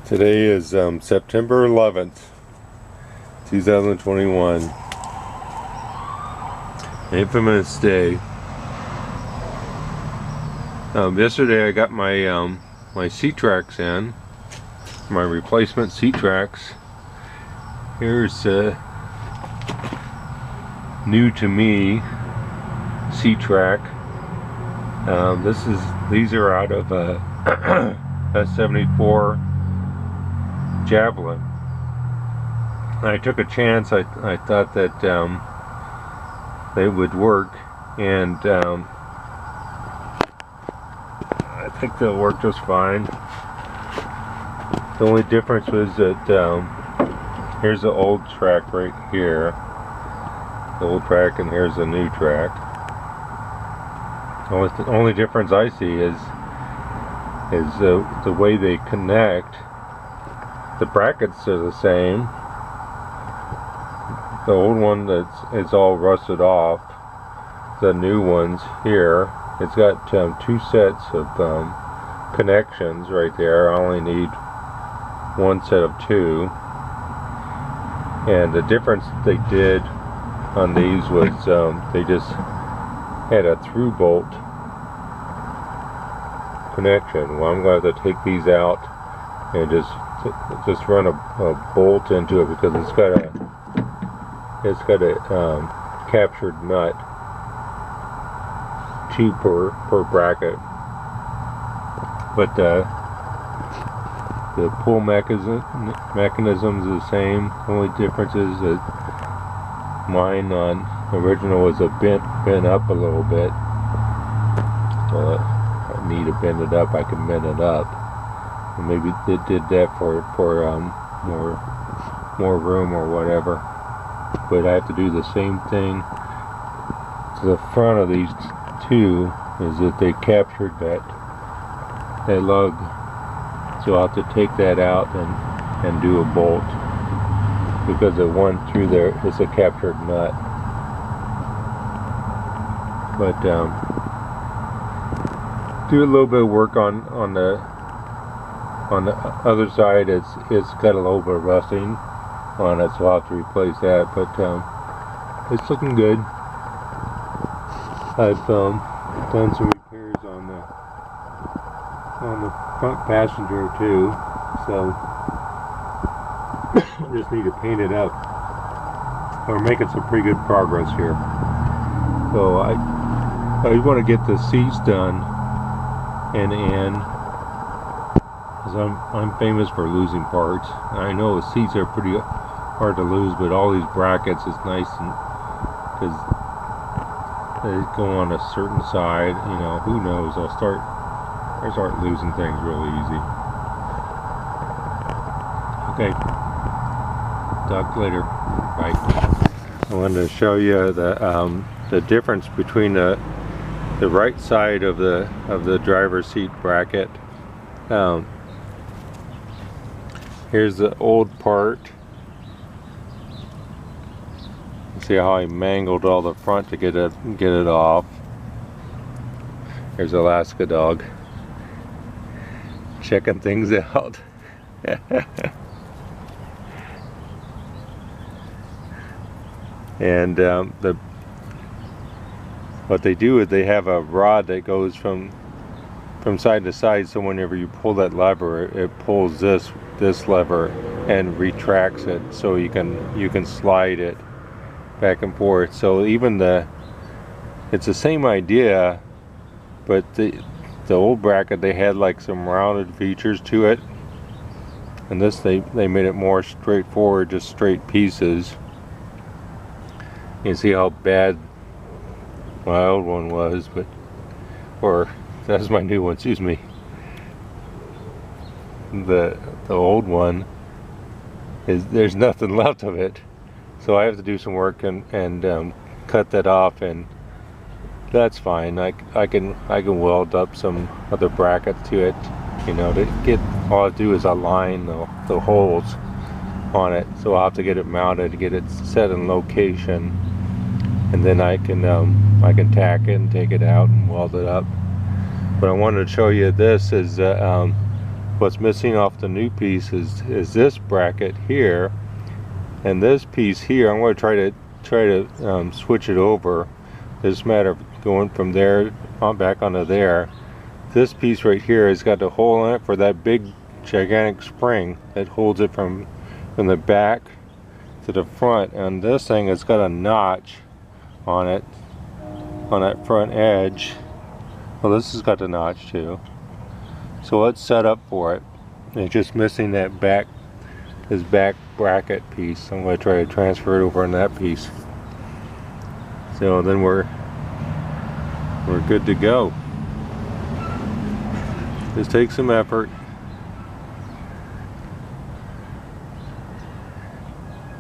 Today is September 11th, 2021. Infamous day. Yesterday I got my my seat tracks in, my replacement seat tracks. Here's new to me seat track. These are out of a 74 Javelin. I took a chance. I thought that they would work, and I think they'll work just fine. The only difference was that here's the old track right here, the old track, and here's the new track. The only difference I see is the way they connect. The brackets are the same. The old one it's all rusted off. The new ones here, it's got 2 sets of connections right there. I only need 1 set of 2. And the difference they did on these was they just had a through bolt connection. Well, I'm going to have to take these out and just run a bolt into it, because it's got a captured nut, 2 per bracket. But the pull mechanism is the same. Only difference is that mine on original was bent up a little bit. So I need to bend it up. I can bend it up. And maybe it did that for more room or whatever. But I have to do the same thing to the front of these 2, is that they captured that lug. So I'll have to take that out and do a bolt, because the one through there is a captured nut. But do a little bit of work on the other side. It's got a little bit of rusting on it, so I'll have to replace that. But it's looking good. I've done some repairs on the front passenger too, so I just need to paint it up. We're making some pretty good progress here. So I want to get the seats done and because I'm famous for losing parts. I know the seats are pretty hard to lose, but all these brackets is nice, and because they go on a certain side, you know, who knows, I start losing things really easy. Okay, talk later. Bye. I wanted to show you the difference between the right side of the driver's seat bracket. Here's the old part. See how I mangled all the front to get it off. Here's Alaska dog checking things out. And what they do is they have a rod that goes from side to side, so whenever you pull that lever, it pulls this lever and retracts it, so you can slide it back and forth. So even it's the same idea, but the old bracket, they had like some rounded features to it, and this they made it more straightforward, just straight pieces. You can see how bad my old one was, or that's my new one, excuse me. The old one there's nothing left of it, so I have to do some work and cut that off, and that's fine. I can weld up some other brackets to it, you know, to get, all I do is align the holes on it. So I'll have to get it mounted to get it set in location, and then I can tack it and take it out and weld it up. But I wanted to show you, this is What's missing off the new piece is this bracket here, and this piece here. I'm going to try to switch it over. It's a matter of going from there on back onto there. This piece right here has got the hole in it for that big gigantic spring that holds it from the back to the front, and this thing has got a notch on it on that front edge. Well, this has got the notch too, so it's set up for it. It's just missing that back, this back bracket piece. I'm going to try to transfer it over on that piece, so then we're good to go. This takes some effort.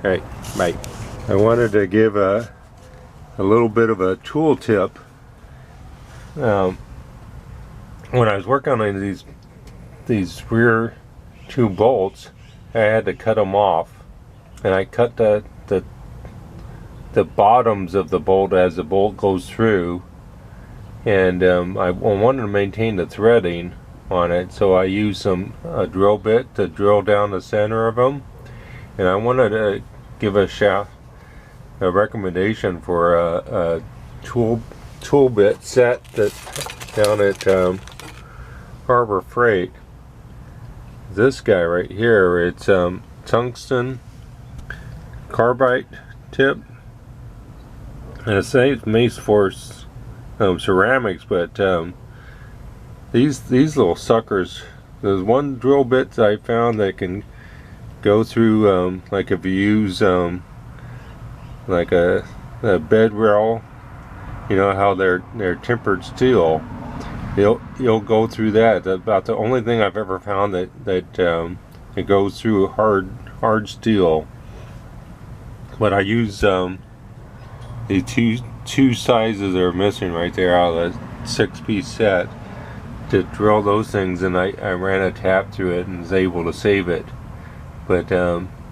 Alright, bye. I wanted to give a little bit of a tool tip. When I was working on these rear two bolts, I had to cut them off, and I cut the bottoms of the bolt as the bolt goes through, and I wanted to maintain the threading on it, so I used a drill bit to drill down the center of them. And I wanted to give a recommendation for a tool bit set that down at Harbor Freight. This guy right here, it's tungsten carbide tip, and it's made for ceramics, but these little suckers, there's one drill bit that I found that can go through, like if you use like a bed rail, you know how they're tempered steel, you'll go through that. That's about the only thing I've ever found that it goes through hard steel. But I use the two sizes that are missing right there out of the 6-piece set to drill those things, and I ran a tap through it and was able to save it. But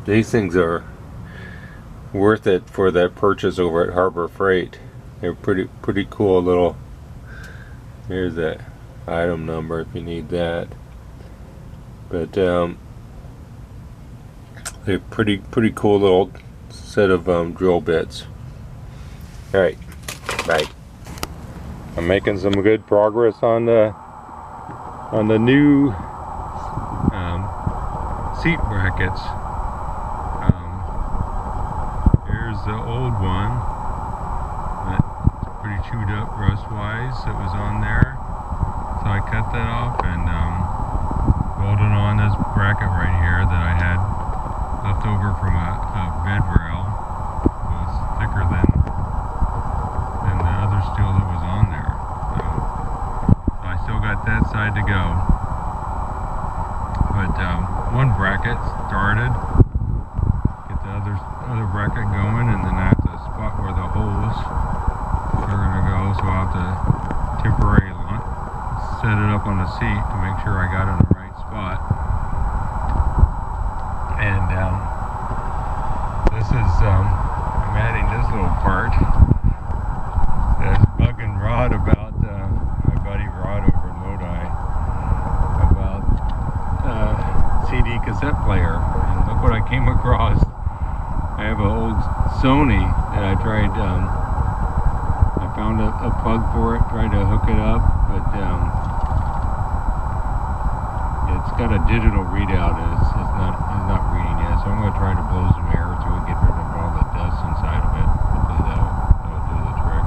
these things are worth it for that purchase over at Harbor Freight. They're pretty cool little. Here's that item number if you need that. But they're pretty cool little set of drill bits. All right, bye. I'm making some good progress on the new seat brackets. Here's the old one that's pretty chewed up rust wise that was on there, so I cut that off and welded on this bracket right here that I had left over from a bed rail. It was thicker than the other steel that was on there, so I still got that side to go. But one bracket started, get the other bracket going, and then I have to spot where the holes are going to go, so I'll have to temporarily set it up on the seat to make sure I got it in the right spot. And this is, I'm adding this little part that's bugging Rod about, my buddy Rod over in Lodi, about CD cassette player. And look what I came across. I have an old Sony that I tried, I found a plug for it, tried to hook it up, but it's got a digital readout and it's not reading yet, so I'm going to try to blow some air through it, get rid of all the dust inside of it. Hopefully that'll do the trick.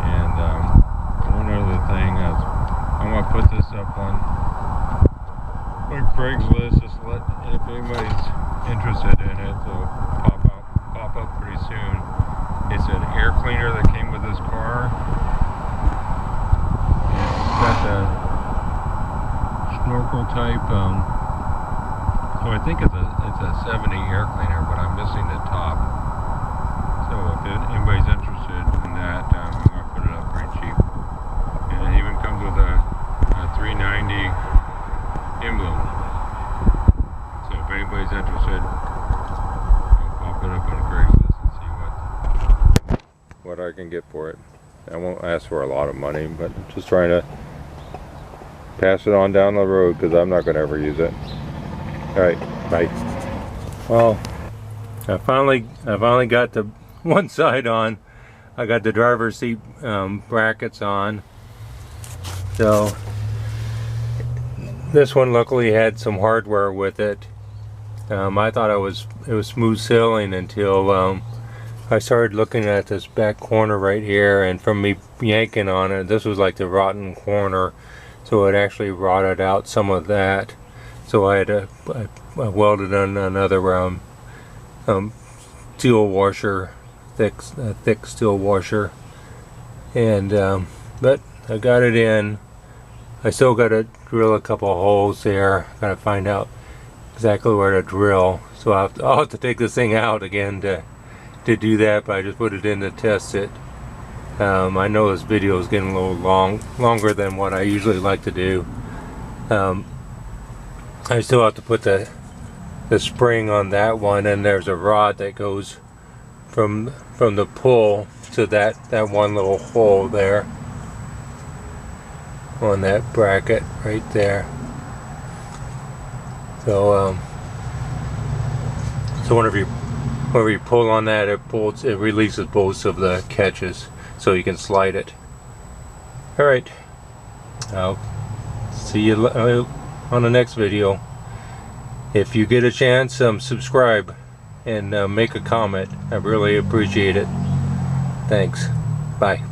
And one other thing is I'm going to put this up on Craigslist, just let, if anybody's interested in it, it'll pop up pretty soon. It's an air cleaner that came with this car. It's got the snorkel type, so I think it's a 70 air cleaner, but I'm missing the top. So if anybody's interested in that, I'm going to put it up pretty cheap. And it even comes with a 390 emblem. So if anybody's interested, I'll pop it up on Craigslist and see what I can get for it. I won't ask for a lot of money, but just trying to pass it on down the road because I'm not going to ever use it. Alright, bye. Well, I finally got the one side on. I got the driver's seat brackets on. So this one luckily had some hardware with it. I thought it was smooth sailing until I started looking at this back corner right here, and from me yanking on it, this was like the rotten corner, so it actually rotted out some of that. So I welded on another steel washer, thick steel washer, and but I got it in. I still got to drill a couple of holes there. Got to find out exactly where to drill. So I'll have to take this thing out again to do that, but I just put it in to test it. I know this video is getting a little longer than what I usually like to do. I still have to put the spring on that one, and there's a rod that goes from the pull to that one little hole there on that bracket right there. So whenever you pull on that, it releases both of the catches, so you can slide it. All right, I'll see you on the next video. If you get a chance, subscribe and make a comment. I really appreciate it. Thanks. Bye.